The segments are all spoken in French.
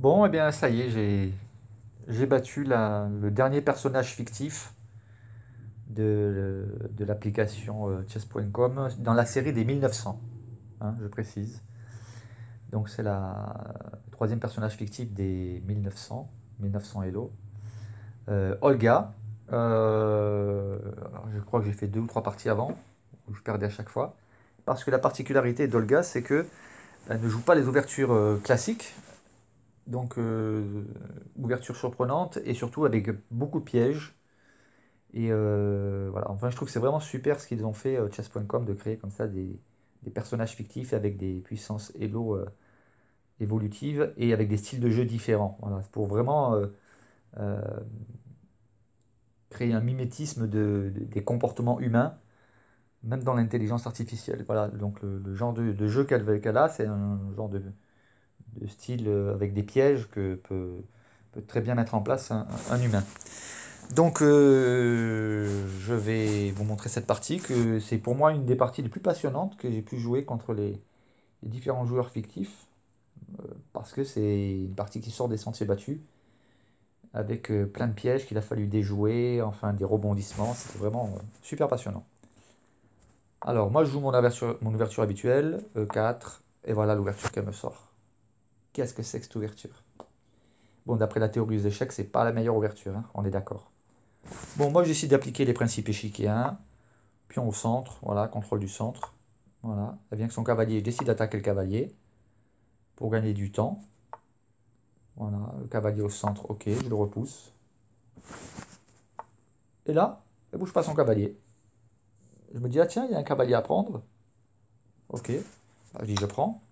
Bon, eh bien, ça y est, j'ai battu le dernier personnage fictif de l'application chess.com dans la série des 1900, hein, je précise. Donc, c'est le troisième personnage fictif des 1900, 1900 Hello. Olga. Alors, je crois que j'ai fait deux ou trois parties avant, où je perdais à chaque fois. Parce que la particularité d'Olga, c'est que elle ne joue pas les ouvertures classiques, donc ouverture surprenante et surtout avec beaucoup de pièges. Et voilà, enfin je trouve que c'est vraiment super ce qu'ils ont fait chess.com de créer comme ça des personnages fictifs avec des puissances Elo évolutives et avec des styles de jeu différents. Voilà, c'est pour vraiment euh, créer un mimétisme des comportements humains, même dans l'intelligence artificielle. Voilà, donc le genre de jeu qu'elle a, c'est un genre de style avec des pièges que peut très bien mettre en place un humain. Donc je vais vous montrer cette partie, que c'est pour moi une des parties les plus passionnantes que j'ai pu jouer contre les différents joueurs fictifs, parce que c'est une partie qui sort des sentiers battus, avec plein de pièges qu'il a fallu déjouer, enfin des rebondissements, c'était vraiment super passionnant. Alors moi je joue mon ouverture habituelle, E4, et voilà l'ouverture qu'elle me sort. Qu'est-ce que c'est que cette ouverture? Bon, d'après la théorie des échecs, c'est pas la meilleure ouverture, hein, on est d'accord. Bon, moi j'essaie d'appliquer les principes échiquiens. Pion au centre, voilà, contrôle du centre. Voilà, elle vient que son cavalier, je décide d'attaquer le cavalier pour gagner du temps. Voilà, le cavalier au centre, ok, je le repousse. Et là, elle bouge pas son cavalier. Je me dis, ah tiens, il y a un cavalier à prendre. Ok, bah, je dis, je prends.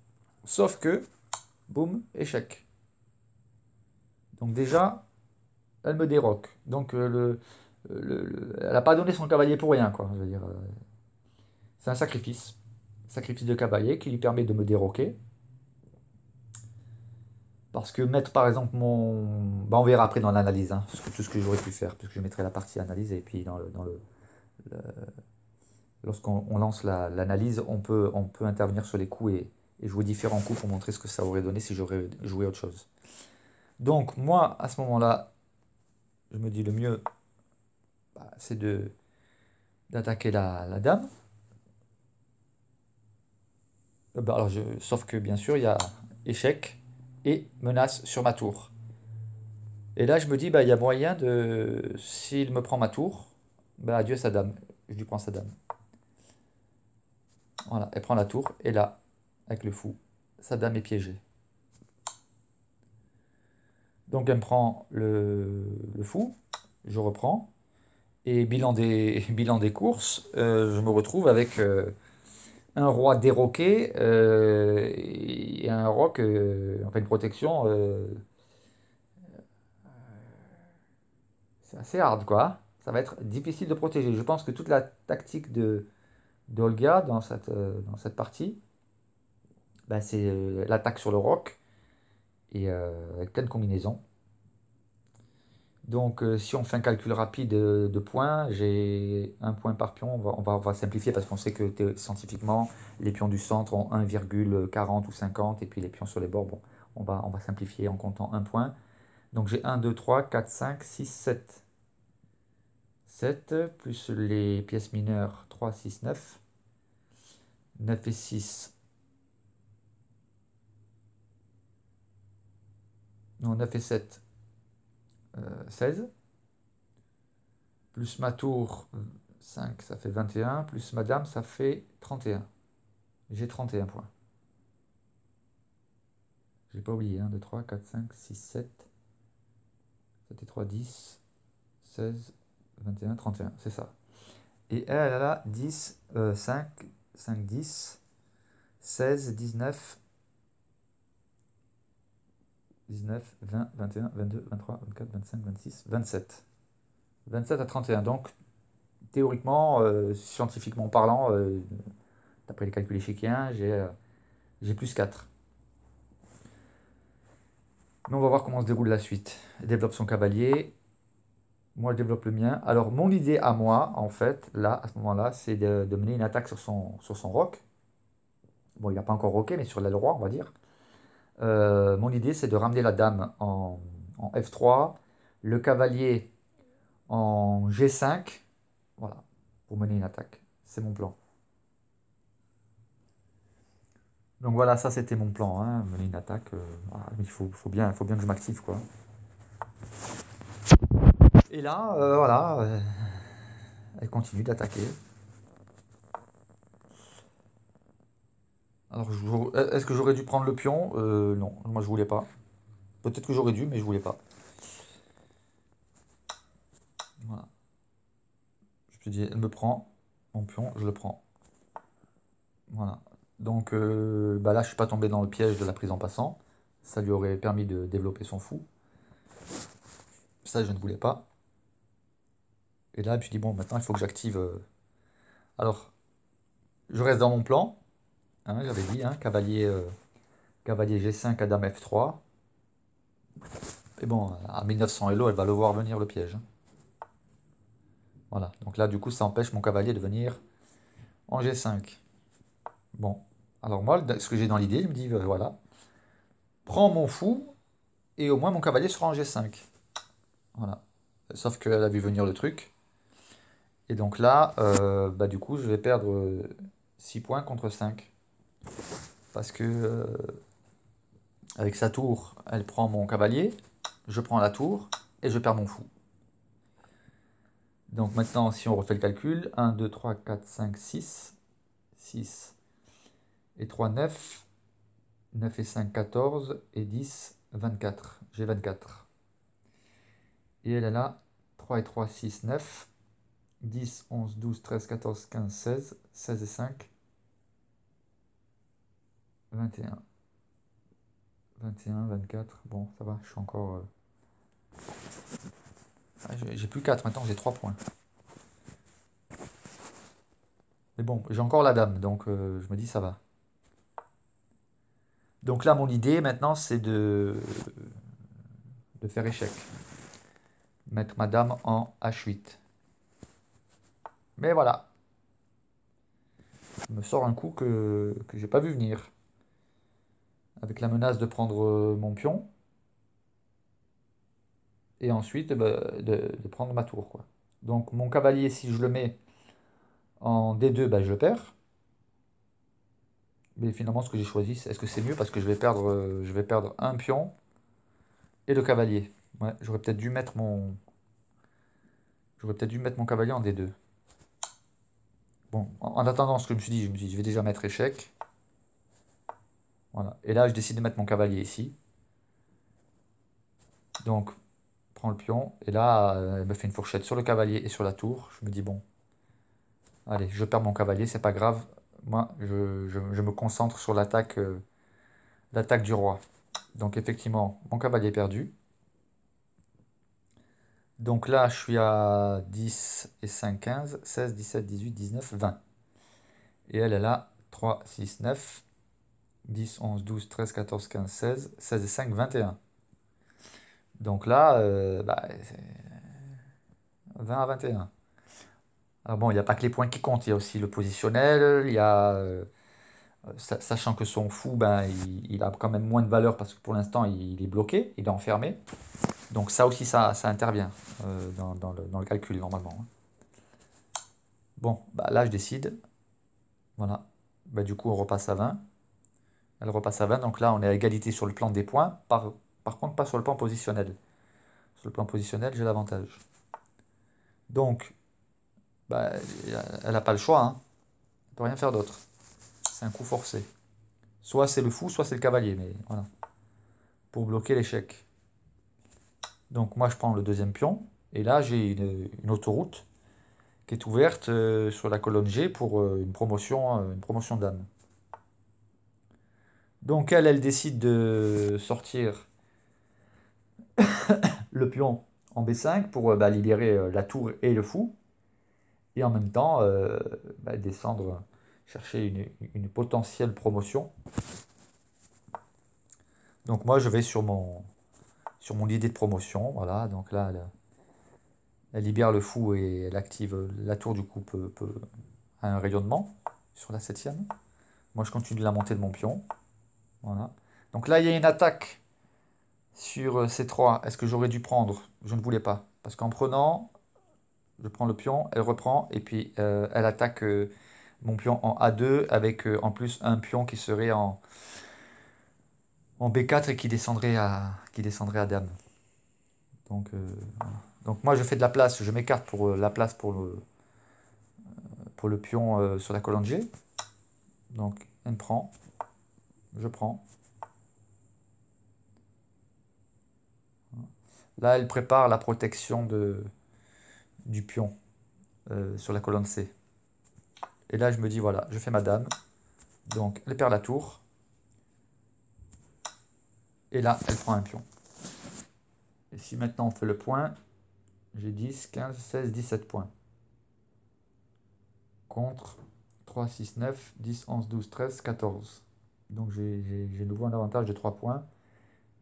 Sauf que, boum, échec. Donc déjà, elle me déroque. Donc elle n'a pas donné son cavalier pour rien, quoi. Je veux dire, c'est un sacrifice. Sacrifice de cavalier qui lui permet de me déroquer. Parce que mettre par exemple mon. Bah, on verra après dans l'analyse, hein, tout ce que j'aurais pu faire, puisque je mettrai la partie analyse et puis le- lorsqu'on lance l'analyse, on peut intervenir sur les coups et jouer différents coups pour montrer ce que ça aurait donné si j'aurais joué autre chose. Donc moi, à ce moment-là, je me dis le mieux, bah, c'est d'attaquer la dame. Bah, alors sauf que bien sûr, il y a échec et menace sur ma tour. Et là, je me dis, bah, il y a moyen de. S'il me prend ma tour, bah, adieu sa dame. Je lui prends sa dame. Voilà, elle prend la tour, et là, avec le fou, sa dame est piégée. Donc elle me prend le fou, je reprends, et bilan des courses, je me retrouve avec un roi déroqué et un roc, enfin une protection, c'est assez hard quoi. Ça va être difficile de protéger. Je pense que toute la tactique d'Olga dans cette partie, bah, c'est l'attaque sur le roc et avec plein de combinaisons. Donc, si on fait un calcul rapide de points, j'ai un point par pion. On va simplifier parce qu'on sait que scientifiquement, les pions du centre ont 1,40 ou 50, et puis les pions sur les bords, bon, on va simplifier en comptant un point. Donc, j'ai 1, 2, 3, 4, 5, 6, 7. 7 plus les pièces mineures, 3, 6, 9. 9 et 6. Non, 9 et 7, 16. Plus ma tour, 5, ça fait 21. Plus madame, ça fait 31. J'ai 31 points. J'ai pas oublié, 1, 2, 3, 4, 5, 6, 7. 7 et 3, 10, 16, 21, 31, c'est ça. Et elle a 10, 5, 5, 10, 16, 19, 19, 20, 21, 22, 23, 24, 25, 26, 27. 27 à 31. Donc, théoriquement, scientifiquement parlant, d'après les calculs échiquiens, j'ai plus 4. Mais on va voir comment se déroule la suite. Elle développe son cavalier. Moi, je développe le mien. Alors, mon idée à moi, en fait, là, à ce moment-là, c'est de mener une attaque sur son roc. Bon, il n'a pas encore roqué, mais sur l'aile roi, on va dire. Mon idée, c'est de ramener la dame en F3, le cavalier en G5, voilà, pour mener une attaque. C'est mon plan. Donc voilà, ça c'était mon plan, hein, mener une attaque. Voilà, faut bien que je m'active, quoi. Et là, voilà, elle continue d'attaquer. Alors, est-ce que j'aurais dû prendre le pion? Non, moi je voulais pas. Peut-être que j'aurais dû, mais je voulais pas. Voilà. Je te dis, elle me prend mon pion, je le prends. Voilà. Donc bah là, je suis pas tombé dans le piège de la prise en passant. Ça lui aurait permis de développer son fou. Ça, je ne voulais pas. Et là, je me suis dit, bon, maintenant, il faut que j'active. Alors, je reste dans mon plan. Hein, j'avais dit, hein, cavalier G5 à dame F3. Et bon, à 1900 Elo, elle va le voir venir le piège, hein. Voilà. Donc là, du coup, ça empêche mon cavalier de venir en G5. Bon. Alors moi, ce que j'ai dans l'idée, je me dis, voilà, prends mon fou et au moins mon cavalier sera en G5. Voilà. Sauf qu'elle a vu venir le truc. Et donc là, bah, du coup, je vais perdre 6 points contre 5. Parce que avec sa tour, elle prend mon cavalier, je prends la tour et je perds mon fou. Donc maintenant, si on refait le calcul, 1, 2, 3, 4, 5, 6. 6 et 3, 9. 9 et 5, 14. Et 10, 24. J'ai 24. Et elle est là, 3 et 3, 6, 9. 10, 11, 12, 13, 14, 15, 16. 16 et 5, 21. 21, 24. Bon, ça va, je suis encore... j'ai plus 4 maintenant, j'ai 3 points. Mais bon, j'ai encore la dame, donc je me dis ça va. Donc là, mon idée maintenant, c'est de faire échec. Mettre ma dame en H8. Mais voilà, je me sort un coup que j'ai pas vu venir. Avec la menace de prendre mon pion. Et ensuite de prendre ma tour, quoi. Donc mon cavalier, si je le mets en D2, bah, je le perds. Mais finalement, ce que j'ai choisi, est-ce que c'est mieux? Parce que je vais perdre un pion et le cavalier. Ouais, j'aurais peut-être dû mettre mon cavalier en D2. Bon, en attendant, ce que je me suis dit, je vais déjà mettre échec. Voilà. Et là, je décide de mettre mon cavalier ici. Donc, je prends le pion. Et là, elle me fait une fourchette sur le cavalier et sur la tour. Je me dis, bon, allez, je perds mon cavalier, c'est pas grave. Moi, je me concentre sur l'attaque du roi. Donc, effectivement, mon cavalier est perdu. Donc là, je suis à 10 et 5, 15, 16, 17, 18, 19, 20. Et elle est là, 3, 6, 9, 10, 11, 12, 13, 14, 15, 16, 16 et 5, 21. Donc là, bah, c'est 20 à 21. Alors bon, il n'y a pas que les points qui comptent, il y a aussi le positionnel, il y a, sachant que son fou, ben, il a quand même moins de valeur parce que pour l'instant, il est bloqué, il est enfermé. Donc ça aussi, ça intervient dans le calcul normalement, hein. Bon, bah là, je décide. Voilà. Bah, du coup, on repasse à 20. Elle repasse à 20. Donc là, on est à égalité sur le plan des points. Par contre, pas sur le plan positionnel. Sur le plan positionnel, j'ai l'avantage. Donc, bah, elle n'a pas le choix, hein. Elle ne peut rien faire d'autre. C'est un coup forcé. Soit c'est le fou, soit c'est le cavalier. Mais voilà. Pour bloquer l'échec. Donc moi, je prends le deuxième pion. Et là, j'ai une autoroute qui est ouverte sur la colonne G pour une promotion dame. Donc elle décide de sortir le pion en B5 pour bah, libérer la tour et le fou. Et en même temps, bah, descendre, chercher une potentielle promotion. Donc moi, je vais sur mon idée de promotion. Voilà, donc là, elle libère le fou et elle active la tour, du coup, a un rayonnement sur la septième. Moi, je continue la montée de mon pion. Voilà. Donc là, il y a une attaque sur C3. Est-ce que j'aurais dû prendre? Je ne voulais pas. Parce qu'en prenant, je prends le pion, elle reprend, et puis elle attaque mon pion en A2 avec en plus un pion qui serait en B4 et qui descendrait à dame. Donc, voilà. Donc moi je fais de la place, je m'écarte pour la place pour le pion sur la colonne G. Donc elle me prend, je prends. Là elle prépare la protection du pion sur la colonne C. Et là je me dis voilà, je fais ma dame. Donc elle perd la tour. Et là elle prend un pion. Et si maintenant on fait le point, j'ai 10, 15, 16, 17 points. Contre 3, 6, 9, 10, 11, 12, 13, 14. Donc j'ai de nouveau un avantage de 3 points.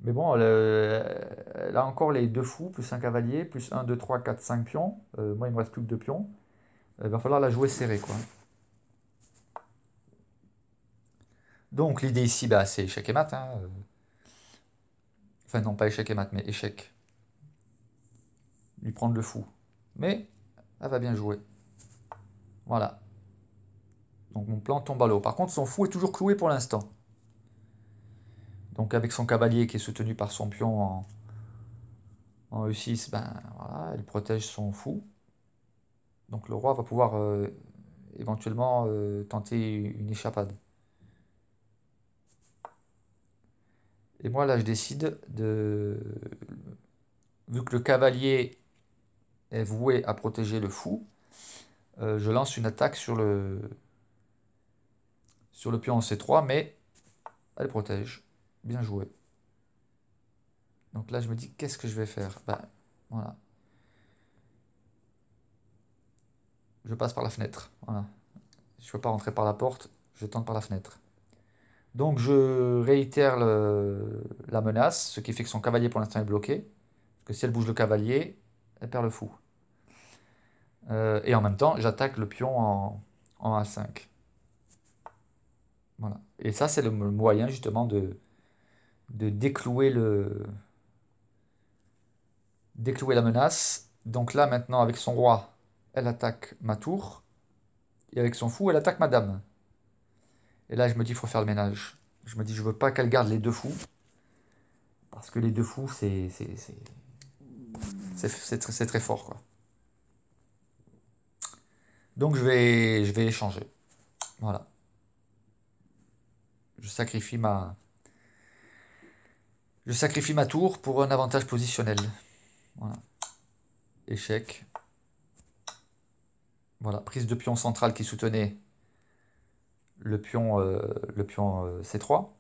Mais bon, elle a encore les deux fous, plus un cavalier, plus 1, 2, 3, 4, 5 pions. Moi, il me reste plus que 2 pions. Il va falloir la jouer serrée, quoi. Donc l'idée ici, bah, c'est échec et mat, hein. Enfin, non, pas échec et mat, mais échec. Lui prendre le fou. Mais elle va bien jouer. Voilà. Donc mon plan tombe à l'eau. Par contre, son fou est toujours cloué pour l'instant. Donc avec son cavalier qui est soutenu par son pion en E6, ben voilà, elle protège son fou. Donc le roi va pouvoir éventuellement tenter une échappade. Et moi là je décide de... Vu que le cavalier est voué à protéger le fou, je lance une attaque sur le pion en C3, mais elle protège. Bien joué. Donc là je me dis qu'est-ce que je vais faire? Ben voilà. Je passe par la fenêtre. Voilà. Je ne peux pas rentrer par la porte, je tente par la fenêtre. Donc je réitère la menace, ce qui fait que son cavalier pour l'instant est bloqué. Parce que si elle bouge le cavalier, elle perd le fou. Et en même temps, j'attaque le pion en A5. Voilà. Et ça, c'est le moyen justement de déclouer la menace. Donc là, maintenant, avec son roi, elle attaque ma tour. Et avec son fou, elle attaque ma dame. Et là, je me dis, il faut faire le ménage. Je me dis, je veux pas qu'elle garde les deux fous. Parce que les deux fous, c'est très fort, quoi. Donc je vais échanger. Voilà. Je sacrifie je sacrifie ma tour pour un avantage positionnel. Voilà. Échec. Voilà. Prise de pion central qui soutenait le pion C3.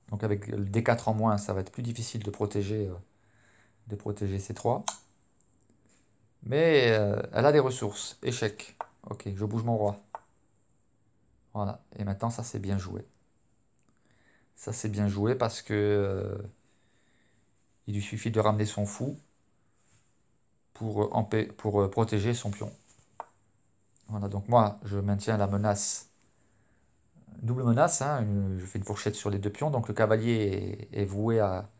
Donc avec le D4 en moins, ça va être plus difficile de protéger C3. Mais elle a des ressources. Échec. Ok, je bouge mon roi. Voilà. Et maintenant, ça c'est bien joué. Ça c'est bien joué parce que il lui suffit de ramener son fou pour protéger son pion. Voilà, donc moi, je maintiens la menace, double menace, hein, je fais une fourchette sur les deux pions, donc le cavalier est voué à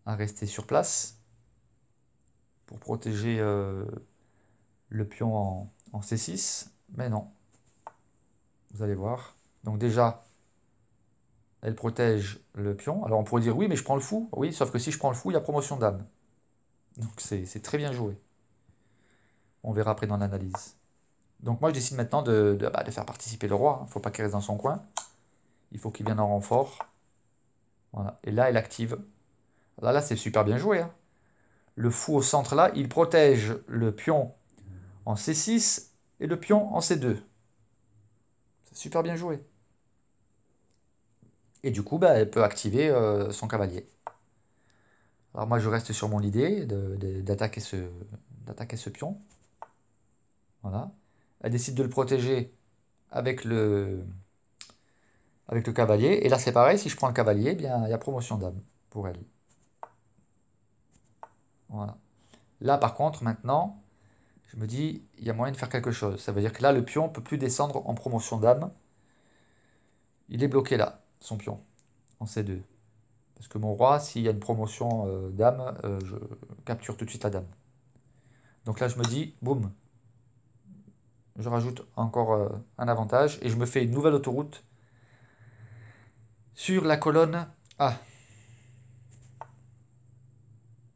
rester sur place pour protéger le pion en C6, mais non, vous allez voir. Donc déjà, elle protège le pion. Alors on pourrait dire oui, mais je prends le fou. Oui, sauf que si je prends le fou, il y a promotion dame. Donc c'est très bien joué. On verra après dans l'analyse. Donc moi je décide maintenant de faire participer le roi. Il ne faut pas qu'il reste dans son coin. Il faut qu'il vienne en renfort. Voilà. Et là, elle active. Là c'est super bien joué, hein. Le fou au centre là, il protège le pion en C6 et le pion en C2. C'est super bien joué. Et du coup, bah, elle peut activer son cavalier. Alors moi, je reste sur mon idée d'attaquer ce pion. Voilà. Elle décide de le protéger avec avec le cavalier. Et là, c'est pareil, si je prends le cavalier, eh bien, il y a promotion dame pour elle. Voilà. Là, par contre, maintenant, je me dis, il y a moyen de faire quelque chose. Ça veut dire que là, le pion ne peut plus descendre en promotion dame. Il est bloqué là, son pion, en C2. Parce que mon roi, s'il y a une promotion dame, je capture tout de suite la dame. Donc là, je me dis, boum, je rajoute encore un avantage et je me fais une nouvelle autoroute sur la colonne A.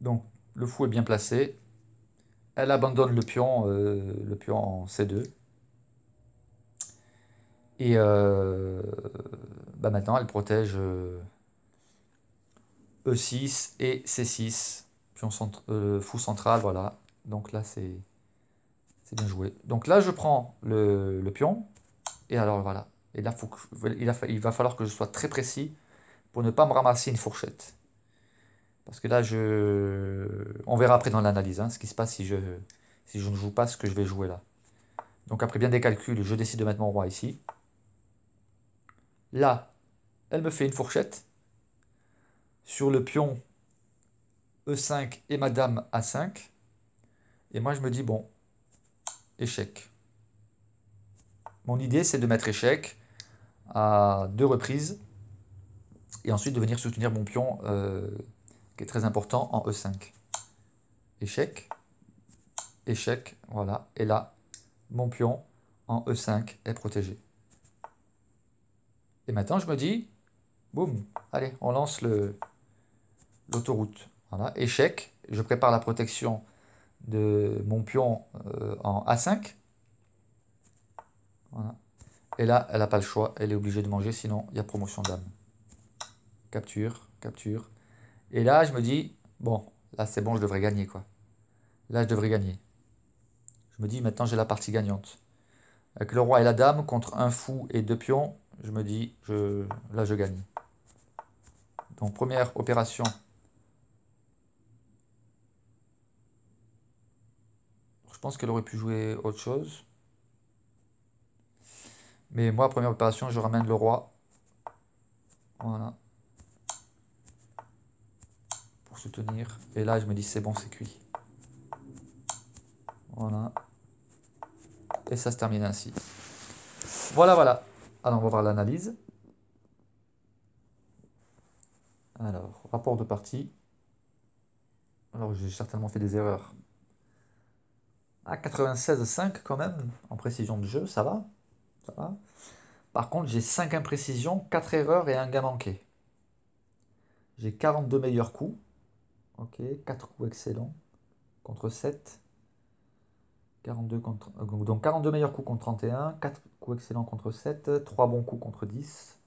Donc le fou est bien placé. Elle abandonne le pion en C2. Et bah maintenant, elle protège E6 et C6. Fou central, voilà. Donc là, c'est bien joué. Donc là, je prends le pion. Et alors, voilà. Et là, il va falloir que je sois très précis pour ne pas me ramasser une fourchette. Parce que là, on verra après dans l'analyse hein, ce qui se passe si je ne joue pas ce que je vais jouer là. Donc après bien des calculs, je décide de mettre mon roi ici. Là, elle me fait une fourchette. Sur le pion E5 et ma dame A5. Et moi, je me dis, bon, échec. Mon idée, c'est de mettre échec à 2 reprises. Et ensuite de venir soutenir mon pion, qui est très important, en E5. Échec, échec, voilà. Et là, mon pion en E5 est protégé. Et maintenant, je me dis, boum, allez, on lance l'autoroute. Voilà, échec, je prépare la protection de mon pion en A5. Voilà. Et là, elle n'a pas le choix, elle est obligée de manger, sinon il y a promotion dame. Capture, capture. Et là, je me dis, bon, là c'est bon, je devrais gagner quoi. Là, je devrais gagner. Je me dis, maintenant j'ai la partie gagnante. Avec le roi et la dame contre un fou et 2 pions, je me dis, là je gagne. Donc première opération. Je pense qu'elle aurait pu jouer autre chose. Mais moi, première opération, je ramène le roi. Voilà. Pour soutenir. Et là, je me dis, c'est bon, c'est cuit. Voilà. Et ça se termine ainsi. Voilà, voilà. Alors, on va voir l'analyse. Alors, rapport de partie. Alors, j'ai certainement fait des erreurs. Ah, 96,5 quand même, en précision de jeu, ça va. Ça va. Par contre, j'ai 5 imprécisions, 4 erreurs et un gain manqué. J'ai 42 meilleurs coups. Ok, 4 coups excellents contre 7. 42 contre, donc 42 meilleurs coups contre 31, 4 coups excellents contre 7, 3 bons coups contre 10.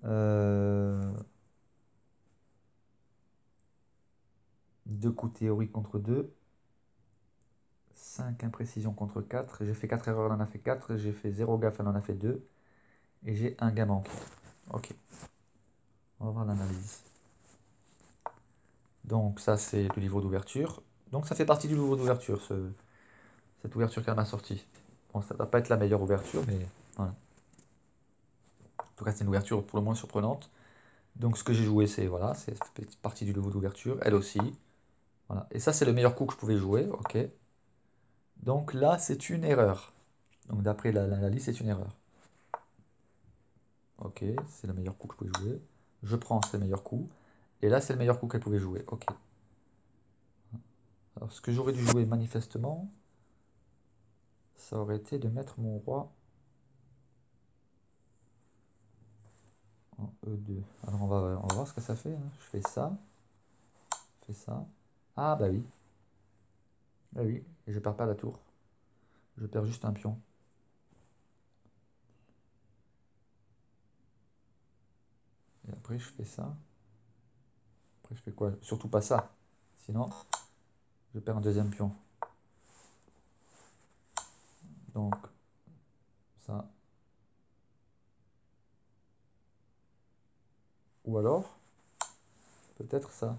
2 coups théoriques contre 2. 5 imprécisions contre 4. J'ai fait 4 erreurs, elle en a fait 4. J'ai fait 0 gaffe, elle en a fait 2. Et j'ai un gain manqué. Ok. On va voir l'analyse. Donc ça c'est le livre d'ouverture. Donc ça fait partie du livre d'ouverture, cette ouverture qu'elle m'a sortie. Bon, ça va pas être la meilleure ouverture, mais voilà. En tout cas c'est une ouverture pour le moins surprenante. Donc ce que j'ai joué c'est voilà, c'est partie du livre d'ouverture, elle aussi. Voilà. Et ça c'est le meilleur coup que je pouvais jouer, ok. Donc là c'est une erreur. Donc d'après l'analyse c'est une erreur. Ok, c'est le meilleur coup que je pouvais jouer. Je prends ce meilleur coup. Et là c'est le meilleur coup qu'elle pouvait jouer, ok. Alors ce que j'aurais dû jouer manifestement, ça aurait été de mettre mon roi en E2. Alors on va voir ce que ça fait, hein. Je fais ça, je fais ça. Ah bah oui. Bah oui, et je perds pas la tour. Je perds juste un pion. Et après je fais ça. Après je fais quoi? Surtout pas ça. Sinon, je perds un deuxième pion. Donc, ça. Ou alors, peut-être ça.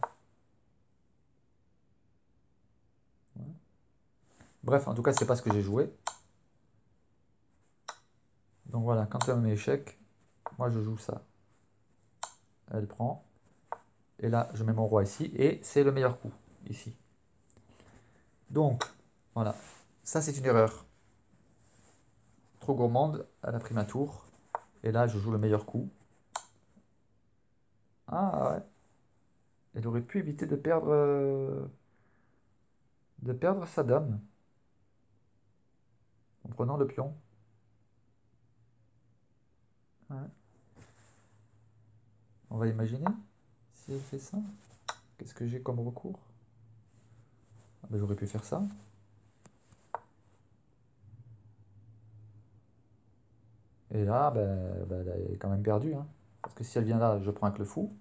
Ouais. Bref, en tout cas, c'est pas ce que j'ai joué. Donc voilà, quand elle met échec, moi je joue ça. Elle prend. Et là, je mets mon roi ici. Et c'est le meilleur coup, ici. Donc, voilà. Ça, c'est une erreur. Trop gourmande, elle a pris ma tour. Et là, je joue le meilleur coup. Ah ouais. Elle aurait pu éviter de perdre sa dame en prenant le pion. Ouais. On va imaginer si elle fait ça. Qu'est-ce que j'ai comme recours? Ah ben, j'aurais pu faire ça. Et là, ben, elle est quand même perdue, hein. Parce que si elle vient là, je prends avec le fou.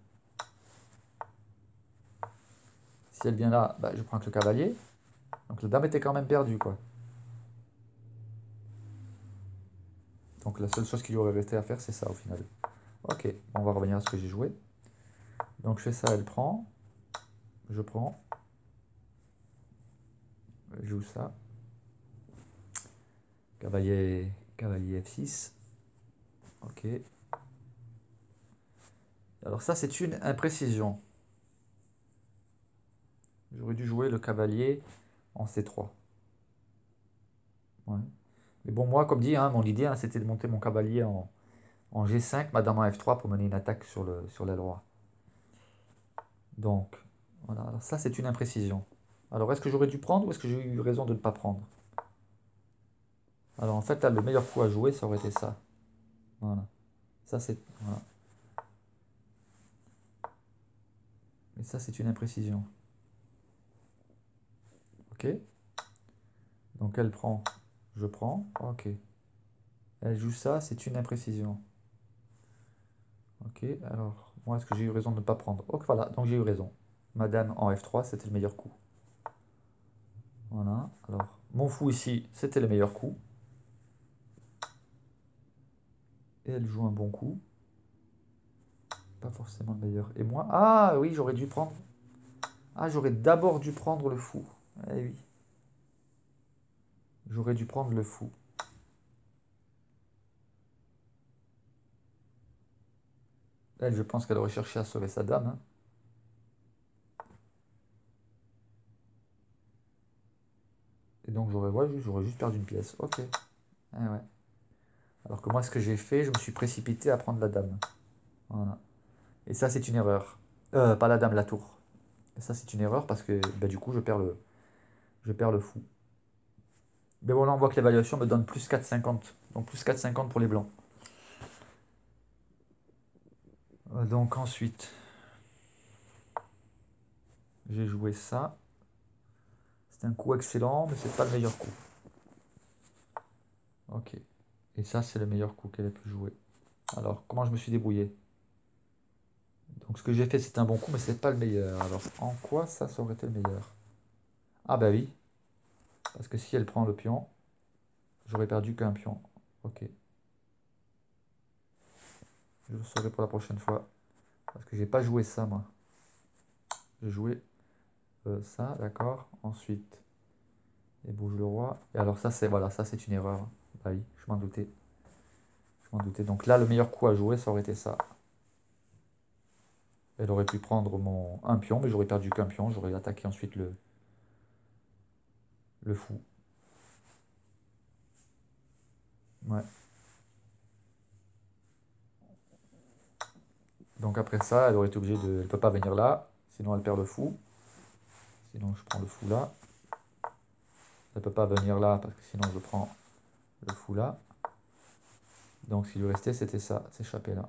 Si elle vient là, ben, je prends avec le cavalier. Donc la dame était quand même perdue, quoi. Donc la seule chose qu'il lui aurait resté à faire, c'est ça au final. Ok, on va revenir à ce que j'ai joué. Donc je fais ça, elle prend. Je prends. Je joue ça. Cavalier, cavalier F6. Ok. Alors ça, c'est une imprécision. J'aurais dû jouer le cavalier en C3. Ouais. Mais bon, moi, comme dit, hein, mon idée, hein, c'était de monter mon cavalier en G5, madame en F3 pour mener une attaque sur l'aile roi. Donc, voilà. Alors ça, c'est une imprécision. Alors, est-ce que j'aurais dû prendre ou est-ce que j'ai eu raison de ne pas prendre? Alors, en fait, là, le meilleur coup à jouer, ça aurait été ça. Voilà. Ça, c'est... Voilà. Et ça, c'est une imprécision. Ok. Donc, elle prend. Je prends. Ok. Elle joue ça, c'est une imprécision. Ok. Alors, moi, est-ce que j'ai eu raison de ne pas prendre? Ok, voilà. Donc, j'ai eu raison. Madame en F3, c'était le meilleur coup. Voilà. Alors, mon fou ici, c'était le meilleur coup. Et elle joue un bon coup. Pas forcément le meilleur. Et moi, ah oui, j'aurais dû prendre. Ah, j'aurais d'abord dû prendre le fou. Eh oui. J'aurais dû prendre le fou. Elle, je pense qu'elle aurait cherché à sauver sa dame, hein. Et donc, j'aurais juste perdu une pièce. Ok. Eh ouais. Alors que moi, ce que j'ai fait, je me suis précipité à prendre la dame. Voilà. Et ça, c'est une erreur. Pas la dame, la tour. Et ça, c'est une erreur parce que bah, du coup, je perds le fou. Mais bon, là, on voit que l'évaluation me donne plus 4,50. Donc, plus 4,50 pour les blancs. Donc, ensuite, j'ai joué ça. C'est un coup excellent, mais c'est pas le meilleur coup. Ok. Et ça, c'est le meilleur coup qu'elle a pu jouer. Alors, comment je me suis débrouillé? Donc, ce que j'ai fait, c'est un bon coup, mais c'est pas le meilleur. Alors, en quoi ça aurait été le meilleur? Ah bah oui, parce que si elle prend le pion, j'aurais perdu qu'un pion. Ok. Je le saurai pour la prochaine fois. Parce que j'ai pas joué ça, moi. J'ai joué ça, d'accord. Ensuite, et bouge le roi. Et alors ça, c'est voilà, ça c'est une erreur. Bah oui, je m'en doutais. Je m'en doutais. Donc là, le meilleur coup à jouer, ça aurait été ça. Elle aurait pu prendre un pion, mais j'aurais perdu qu'un pion. J'aurais attaqué ensuite le fou. Ouais. Donc après ça, elle aurait été obligée de. Elle peut pas venir là, sinon elle perd le fou. Sinon je prends le fou là. Elle peut pas venir là parce que sinon je prends le fou là. Donc ce qui lui restait c'était ça, s'échapper là.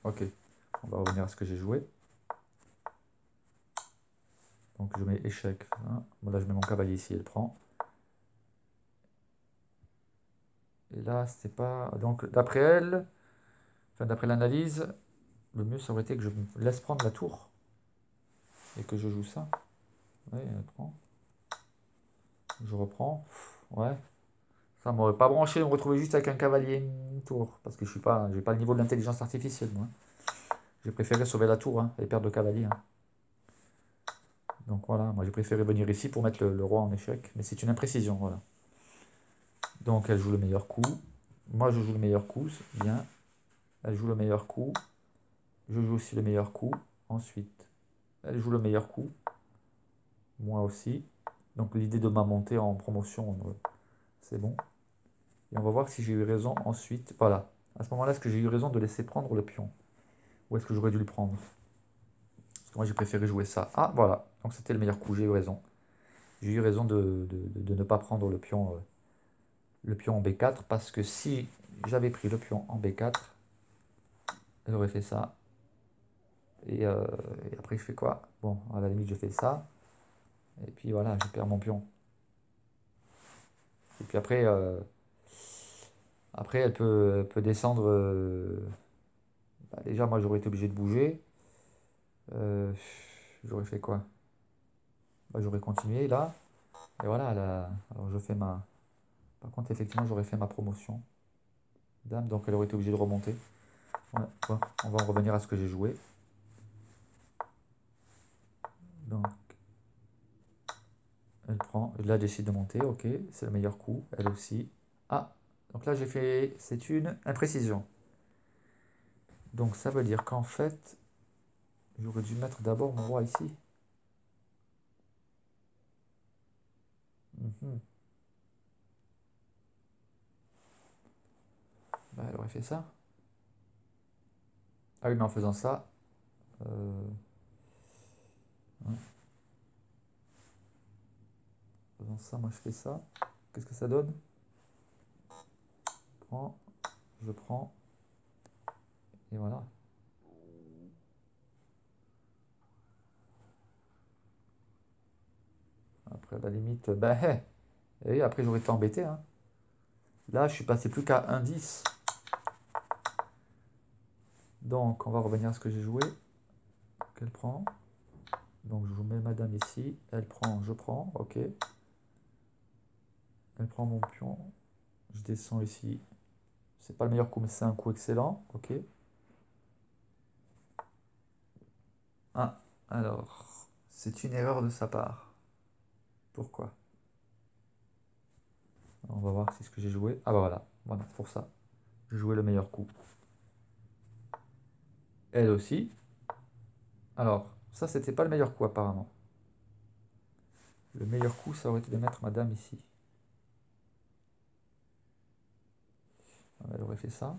Ok, on va revenir à ce que j'ai joué. Donc je mets échec. Hein. Bon, là je mets mon cavalier ici, elle prend. Et là c'est pas. Donc d'après elle, enfin d'après l'analyse, le mieux ça aurait été que je me laisse prendre la tour. Et que je joue ça. Oui, elle prend. Je reprends. Ouais. Ça m'aurait pas branché de me retrouver juste avec un cavalier et une tour. Parce que je suis pas, j'ai pas le niveau de l'intelligence artificielle, moi. J'ai préféré sauver la tour hein, et perdre le cavalier. Hein. Donc voilà, moi j'ai préféré venir ici pour mettre le roi en échec. Mais c'est une imprécision, voilà. Donc elle joue le meilleur coup. Moi je joue le meilleur coup, c'est bien. Elle joue le meilleur coup. Je joue aussi le meilleur coup. Ensuite, elle joue le meilleur coup. Moi aussi. Donc l'idée de ma montée en promotion C'est bon. Et on va voir si j'ai eu raison ensuite. Voilà. À ce moment-là, est-ce que j'ai eu raison de laisser prendre le pion? Ou est-ce que j'aurais dû le prendre? Parce que moi, j'ai préféré jouer ça. Ah, voilà. Donc c'était le meilleur coup, j'ai eu raison. J'ai eu raison de ne pas prendre le pion en B4, parce que si j'avais pris le pion en B4, j'aurais fait ça. Et après, je fais quoi? Bon, à la limite, je fais ça. Et puis voilà, je perds mon pion. Et puis après elle peut descendre. Bah, déjà, moi, j'aurais été obligé de bouger. Euh, J'aurais fait quoi? Bah, j'aurais continué là. Et voilà, là, alors je fais ma. Par contre, effectivement, j'aurais fait ma promotion. Dame, donc elle aurait été obligée de remonter. Ouais, bon, on va en revenir à ce que j'ai joué. Donc, elle prend. Là, elle décide de monter. Ok, c'est le meilleur coup. Elle aussi. Ah, donc là, j'ai fait. C'est une imprécision. Donc, ça veut dire qu'en fait, j'aurais dû mettre d'abord mon roi ici. Mhm. Bah, elle aurait fait ça. Ah oui, mais en faisant ça. euh, ouais, en faisant ça, moi je fais ça. Qu'est-ce que ça donne? Je prends, je prends, et voilà. Après, à la limite, bah, et après j'aurais été embêté, hein. Là, je suis passé plus qu'à 1,10. Donc, on va revenir à ce que j'ai joué. Qu'elle prend. Donc, je mets madame ici. Elle prend, je prends, ok. Elle prend mon pion. Je descends ici. C'est pas le meilleur coup, mais c'est un coup excellent, ok. Ah, alors, c'est une erreur de sa part. Pourquoi? On va voir si ce que j'ai joué. Ah bah voilà, voilà, pour ça. J'ai joué le meilleur coup. Elle aussi. Alors, ça, c'était pas le meilleur coup apparemment. Le meilleur coup, ça aurait été de mettre madame ici. Elle aurait fait ça.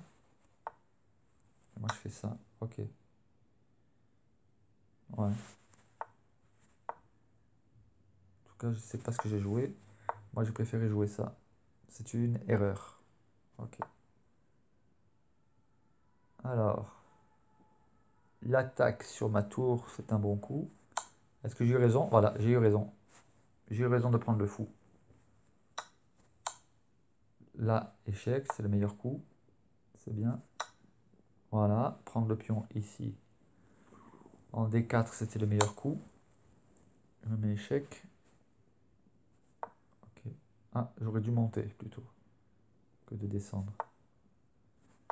Moi, je fais ça. Ok. Ouais. En tout cas, je sais pas ce que j'ai joué. Moi, j'ai préféré jouer ça. C'est une erreur. Ok. Alors, l'attaque sur ma tour, c'est un bon coup. Est-ce que j'ai eu raison? Voilà, j'ai eu raison. J'ai eu raison de prendre le fou. Là, échec, c'est le meilleur coup. C'est bien. Voilà, prendre le pion ici. En D4, c'était le meilleur coup. Je mets échec. Ok. Ah, j'aurais dû monter plutôt que de descendre.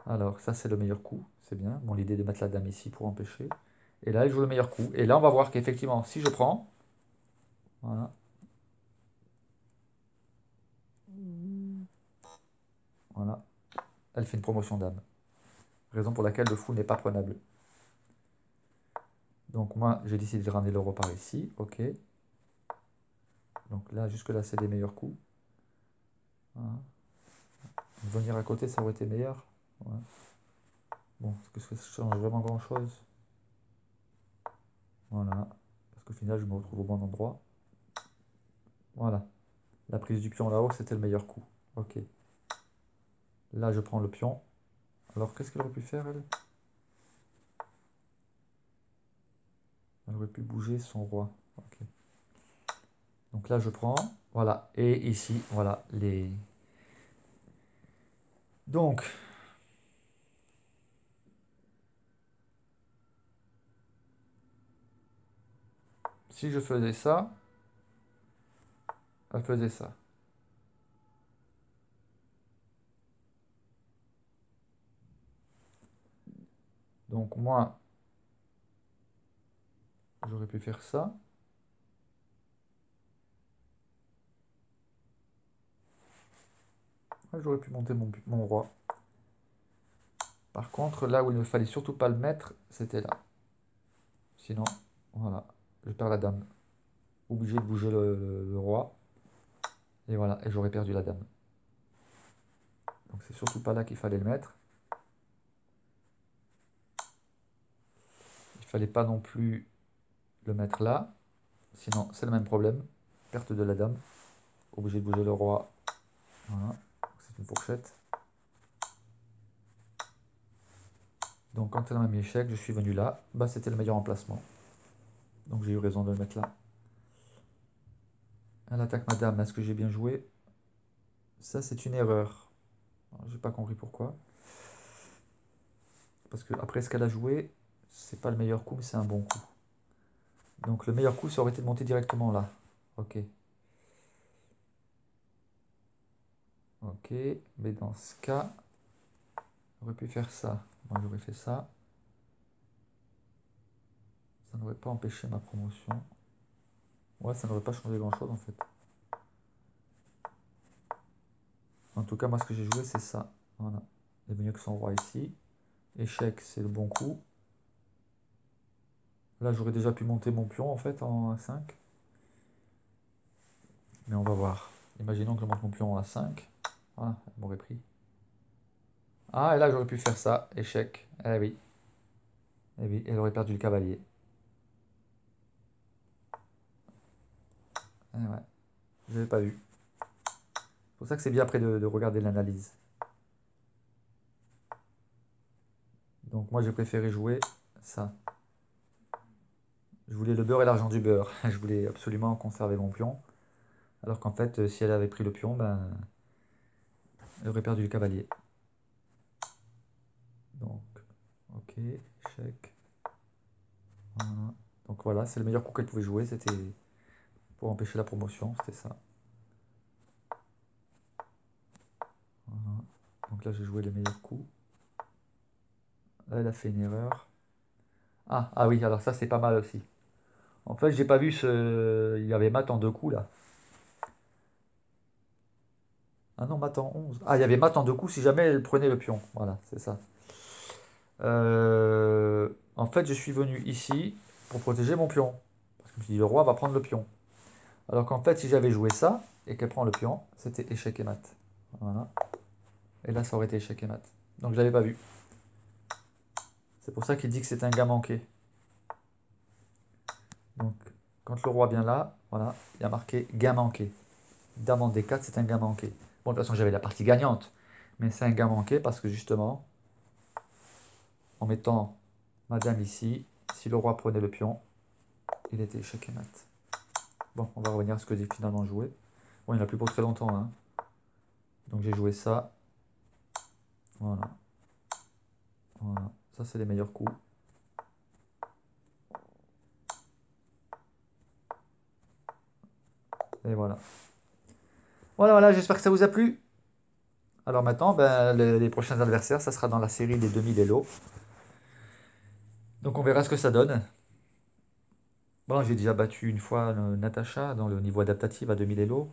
Alors, ça, c'est le meilleur coup. C'est bien. Bon, l'idée de mettre la dame ici pour empêcher. Et là, elle joue le meilleur coup. Et là, on va voir qu'effectivement, si je prends, voilà, voilà, elle fait une promotion dame. Raison pour laquelle le fou n'est pas prenable. Donc, moi, j'ai décidé de ramener l'euro par ici. Ok. Donc là, jusque-là, c'est les meilleurs coups. Voilà. Venir à côté, ça aurait été meilleur. Ouais. Bon, est-ce que ça change vraiment grand-chose? Voilà. Parce qu'au final, je me retrouve au bon endroit. Voilà. La prise du pion là-haut, c'était le meilleur coup. Ok. Là, je prends le pion. Alors, qu'est-ce qu'elle aurait pu faire, elle? Elle aurait pu bouger son roi. Ok. Donc là, je prends. Voilà. Et ici, voilà, les... Donc, si je faisais ça, elle faisait ça. Donc, moi, j'aurais pu faire ça. Ouais, j'aurais pu monter mon roi. Par contre, là où il ne fallait surtout pas le mettre, c'était là. Sinon, voilà, je perds la dame. Obligé de bouger le roi. Et voilà, et j'aurais perdu la dame. Donc c'est surtout pas là qu'il fallait le mettre. Il fallait pas non plus le mettre là. Sinon c'est le même problème. Perte de la dame. Obligé de bouger le roi. Voilà. C'est une fourchette. Donc quand elle m'a mis échec, je suis venu là. Bah c'était le meilleur emplacement. Donc j'ai eu raison de le mettre là. Elle attaque ma dame. Est-ce que j'ai bien joué? Ça c'est une erreur. J'ai pas compris pourquoi. Parce que après ce qu'elle a joué, c'est pas le meilleur coup, mais c'est un bon coup. Donc le meilleur coup, ça aurait été de monter directement là. Ok. Ok. Mais dans ce cas, j'aurais pu faire ça. Moi j'aurais fait ça. Ça n'aurait pas empêché ma promotion. Ouais, ça n'aurait pas changé grand chose en fait. En tout cas, moi ce que j'ai joué, c'est ça. Voilà. Il est venu que son roi ici. Échec, c'est le bon coup. Là, j'aurais déjà pu monter mon pion en fait en A5. Mais on va voir. Imaginons que je monte mon pion en A5. Voilà, elle m'aurait pris. Ah, et là, j'aurais pu faire ça. Échec. Eh oui. Eh oui, elle aurait perdu le cavalier. Eh ouais, je l'avais pas vu. C'est pour ça que c'est bien après de regarder l'analyse. Donc moi, j'ai préféré jouer ça. Je voulais le beurre et l'argent du beurre. Je voulais absolument conserver mon pion. Alors qu'en fait, si elle avait pris le pion, ben, elle aurait perdu le cavalier. Donc, ok, échec. Voilà. Donc voilà, c'est le meilleur coup qu'elle pouvait jouer. C'était pour empêcher la promotion, c'était ça. Voilà. Donc là, j'ai joué les meilleurs coups. Là, elle a fait une erreur. Ah oui, alors ça, c'est pas mal aussi. En fait, j'ai pas vu ce... Il y avait mat en 2 coups, là. Ah non, mat en 11. Ah, il y avait mat en 2 coups si jamais elle prenait le pion. Voilà, c'est ça. En fait, je suis venu ici pour protéger mon pion. Parce que je me suis dit, le roi va prendre le pion. Alors qu'en fait, si j'avais joué ça, et qu'elle prend le pion, c'était échec et mat. Voilà. Et là, ça aurait été échec et mat. Donc, je l'avais pas vu. C'est pour ça qu'il dit que c'est un gars manqué. Donc, quand le roi vient là, voilà, il y a marqué gain manqué. Dame en D4, c'est un gain manqué. Bon, de toute façon, j'avais la partie gagnante. Mais c'est un gain manqué parce que justement, en mettant ma dame ici, si le roi prenait le pion, il était échec et mat. Bon, on va revenir à ce que j'ai finalement joué. Bon, il n'y en a plus pour très longtemps, hein. Donc j'ai joué ça. Voilà. Voilà. Ça, c'est les meilleurs coups. Et voilà. Voilà, voilà, j'espère que ça vous a plu. Alors maintenant, ben, les prochains adversaires, ça sera dans la série des 2000 Elo. Donc on verra ce que ça donne. Bon, j'ai déjà battu une fois Natacha dans le niveau adaptatif à 2000 Elo.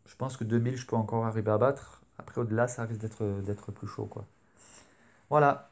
Je pense que 2000, je peux encore arriver à battre. Après, au-delà, ça risque d'être plus chaud, quoi. Voilà.